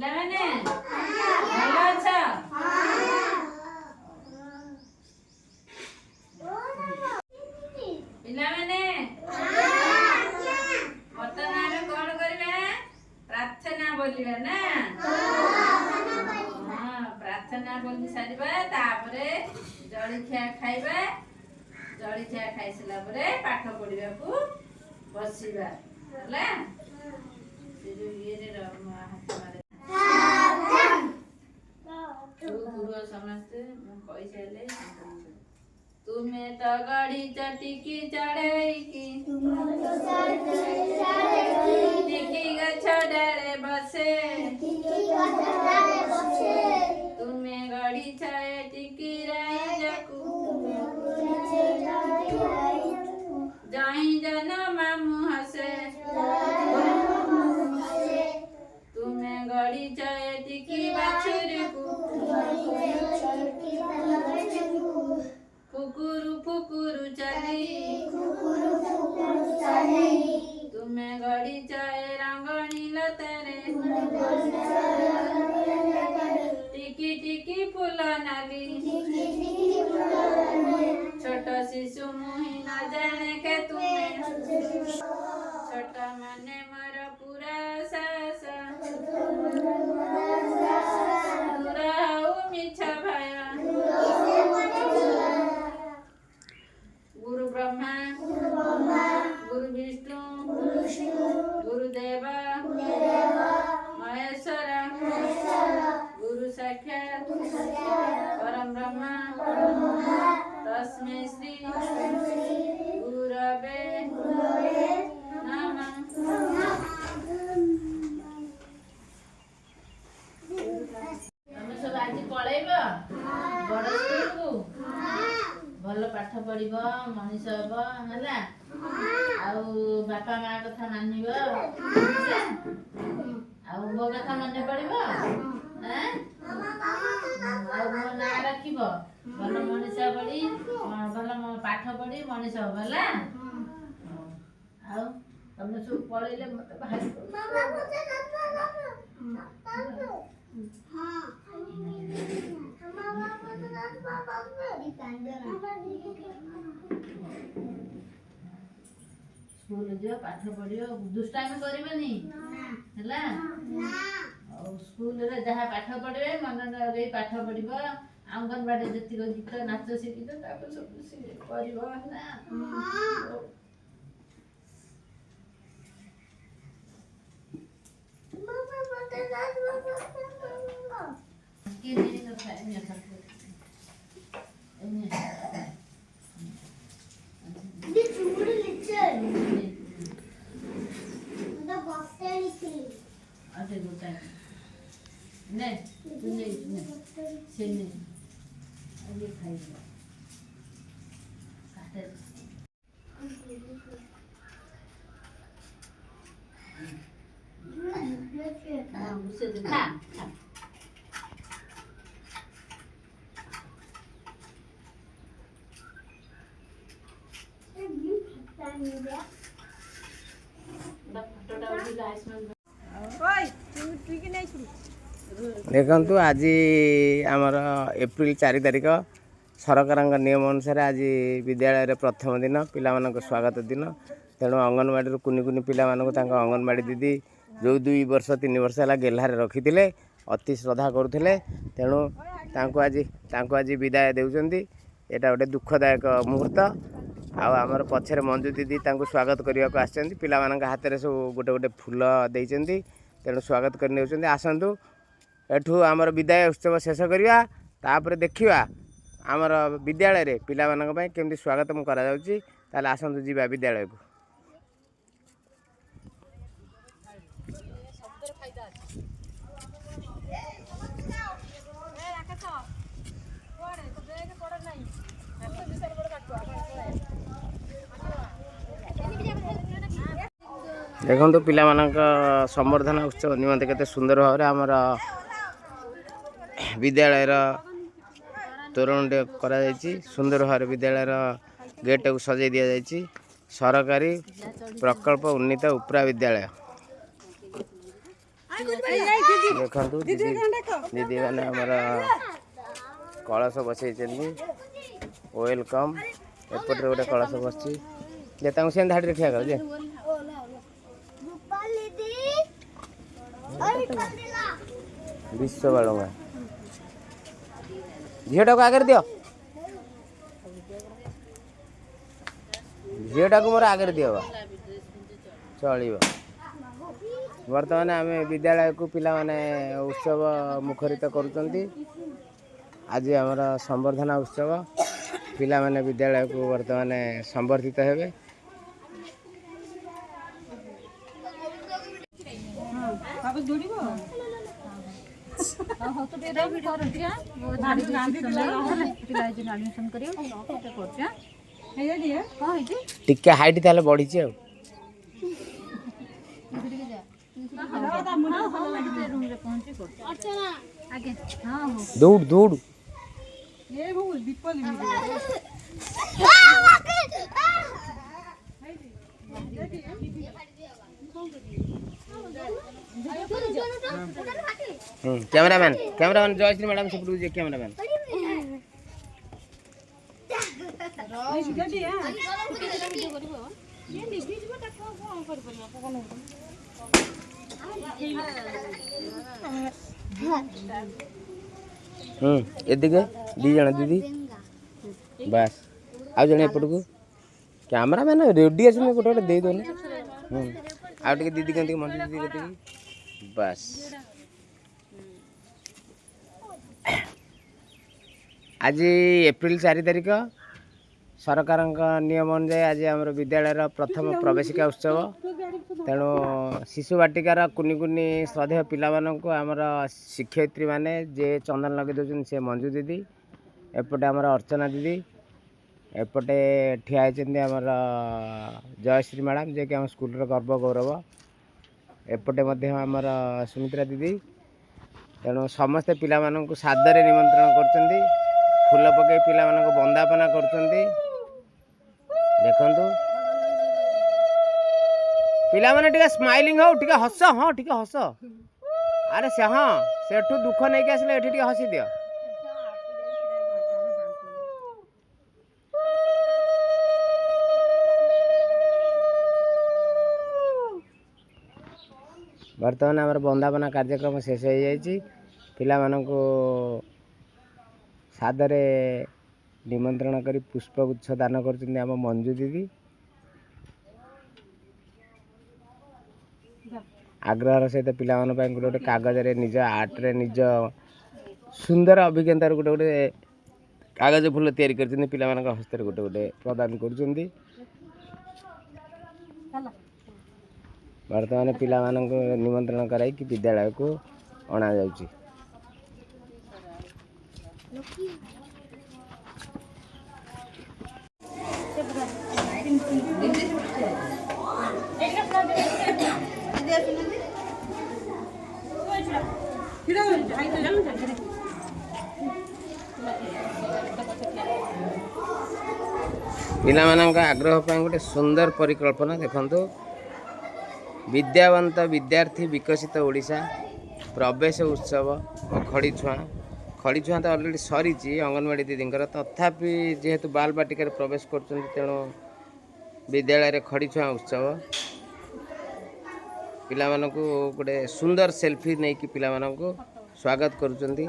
ପିଲାମାନେ ଭଲ ଅଛ? ପିଲାମାନେ ବର୍ତ୍ତମାନ କଣ କରିବା? ପ୍ରାର୍ଥନା ବୋଲିବା ନା? ପ୍ରାର୍ଥନା ବୋଲି ସାରିବା, ତାପରେ ଜଳଖିଆ ଖାଇବା। ଜଳଖିଆ ଖାଇସାରିଲା ପରେ ପାଠ ପଢିବାକୁ ବସିବା ହେଲା। ସେ ଯୋଉ ଇଏରେ ହାତ ମାରେ ଗୁରୁ ସମସ୍ତେ ମୁଁ କହିସାରିଲେ ତୁମେ ତ ଗଢିଛ ଟିକି ଚଢେଇକି ଟିକି ଗଛ ଡାଳେ ବସେ ତୁମେ ଗଢିଛ ଟିକି ରାଇଜକୁ ଜହିଁ ଜନ ମାମୁ ହସେ ତୁମେ ଗଢିଛ ଟିକି ବାଛୁରୀକୁ ଫୁକୁରୁ ଫୁକୁରୁ ଚାଲି ତୁମେ ଗଢିଛ ରଙ୍ଗଣୀ ଲତାରେ ଟିକି ଟିକି ଫୁଲ ନାଲି ଛୋଟ ଶିଶୁ ମୁହିଁ ନ ଜାଣେ କେ ତୁମେ ଛୋଟ ମାନେ ମୋର ପୁରା ସାସ ଦୂର ହଉ ମିଛ ଭୟ गुरु ब्रह्मा गुरु विष्णु गुरुदेव महेश्वर गुरु साक्षात परम ब्रह्मा तस्मै श्री गुरवे नमः। ତମେ ସବୁ ଆଜି ପଳେଇବ ବଡ଼ ସ୍କୁଲକୁ? ଭଲ ପାଠ ପଢିବ, ମଣିଷ ହବ ହେଲା। ଆଉ ବାପା ମା କଥା ମାନିବ, ଆଉ ମୋ କଥା ମନେ ପଡିବ। ଆଉ ମୋ ନାଁ ରଖିବ, ଭଲ ମଣିଷ ପଢି ଭଲ ପାଠ ପଢି ମଣିଷ ହବ ହେଲା। ଆଉ ତମେ ସବୁ ପଳେଇଲେ ମତେ ଭାରି ସ୍କୁଲ ଯିବ, ପାଠ ପଢିବ, ଦୁଷ୍ଟାମି କରିବନି ହେଲା। ଆଉ ସ୍କୁଲରେ ଯାହା ପାଠ ପଢିବେ ମନେ ଲଗେଇ ପାଠ ପଢିବ। ଅଙ୍ଗନବାଡି ଯେତିକ ଗୀତ ନାଚ ଶିଖିଛ ତାପରେ ସବୁ କରିବ ହେଲା। देखु आज आमर एप्रिल 4 तारिख सरकार नियम अनुसार आज विद्यालय प्रथम दिन पिला स्वागत दिन। तेणु अंगनवाड़ी कुनि कुनि पिला अंगनवाड़ी दीदी जो 2 वर्ष 3 वर्ष है गेल्हारे रखी अति श्रद्धा करुले। तेणु आज विदाय देउछंती। एटा गोटे दुखदायक मुहूर्त। आमर पछरे मंजू दीदी स्वागत करने को आसछंती। पिला हाथ में सब गोटे गोटे फूल देइछंती। तेणु स्वागत करने आसतु। एठू आमर विदाय उत्सव शेष करिया, तापर देखिवा आमर विद्यालय रे पिला मानक पय केमती स्वागत म करा जाउची। ताले आसंतु जीवा विद्यालय को। देखो पिला मानक संवर्धना उत्सव निमंते केते सुंदर भाव रे आमर विद्यालय तोरण करा जायछि। सुंदर भाव विद्यालय गेट को सजाई दिया जायछि। सरकारी प्रकल्प उन्नीत उपरा विद्यालय ଦେଖନ୍ତୁ ଦିଦି ମାନେ ଆମର କଳସ ବସେଇଛନ୍ତି। ୱେଲକମ୍। ଏପଟରେ ଗୋଟେ କଳସ ବସିଛି ଯେ ତାଙ୍କୁ ସେମିତି ଧାଡ଼ିରେ ଠିଆ କର ଯେ ବିଶ୍ୱ ବାଳୁଙ୍ଗା ଝିଅଟାକୁ ଆଗରେ ଦିଅ, ଝିଅଟାକୁ ମୋର ଆଗରେ ଦିଅ ଚଳିବ। ବର୍ତ୍ତମାନ ଆମେ ବିଦ୍ୟାଳୟକୁ ପିଲାମାନେ ଉତ୍ସବ ମୁଖରିତ କରୁଛନ୍ତି। ଆଜି ଆମର ସମ୍ବର୍ଦ୍ଧନା ଉତ୍ସବ। ପିଲାମାନେ ବିଦ୍ୟାଳୟକୁ ବର୍ତ୍ତମାନ ସମ୍ବର୍ଦ୍ଧିତ ହେବେ। ଟିକେ ହାଇଟ୍ ତାହେଲେ ବଢିଛି ଆଉ। ଦୌଡ଼ ଦୌଡ଼ कैमरामैन कैमरामैन जयश्री मैडम से पूछिए कैमरामैन एदिके दी जण दीदी बस आ जण एपट को कैमरामैन रेडी अछि गोटे गोटे दे दोने आ टिके दीदी केंती मंजू दीदी केंती बस आज एप्रिल 4 तारिख सरकार नियम अनुसार आज आम विद्यालय प्रथम प्रवेशिका उत्सव तेणु शिशु बाटिकार कुनि कुनि श्रद्धेय पिला आमर शिक्षयित्री माने जे चंदन लगे दौरान से मंजू दीदी एपटे आमर अर्चना दीदी एपटे ठिया आमर जयश्री मैडम जे कि आम स्कूल गर्व गौरव एपटे आमर सुमित्रा दीदी तेणु समस्ते पिला सादर निमंत्रण कर फूल पकई पिला बंदापना कर देखु पिला माने टिके स्माइलिंग हो टिके हस हाँ टिके हस अरे से हाँ सेठू दुख नहीं के आसले एठी टिके हसी दियो वर्तमान आमर बंदापना कार्यक्रम शेष हो जाइए पिला मानक सादरे निमंत्रण करी पुष्पगुच्छ दान कर मंजू दीदी आग्रह सहित पिला गोटे कागज रे निज आर्ट रे निज सुंदर अभिज्ञता गोटे गोटे कागज फूल तैयारी कर पिला हस्त गोटे गोटे प्रदान कर वर्तमान पिला निमंत्रण कराई कि विद्यालय को अणा जाउची पिला आग्रह गोटे सुंदर परिकल्पना देखंतु विद्यावंत विद्यार्थी विकसित ओडिशा प्रवेश उत्सव और खड़ी छुआ तो ऑलरेडी सरी अंगनवाड़ी दीदींकर तथापि जेहेतु बाल बाटिका प्रवेश कर तेणु विद्यालय खड़ी छुआ उत्सव पिला गोटे सुंदर सेल्फी नहीं कि पिला स्वागत करुचंती।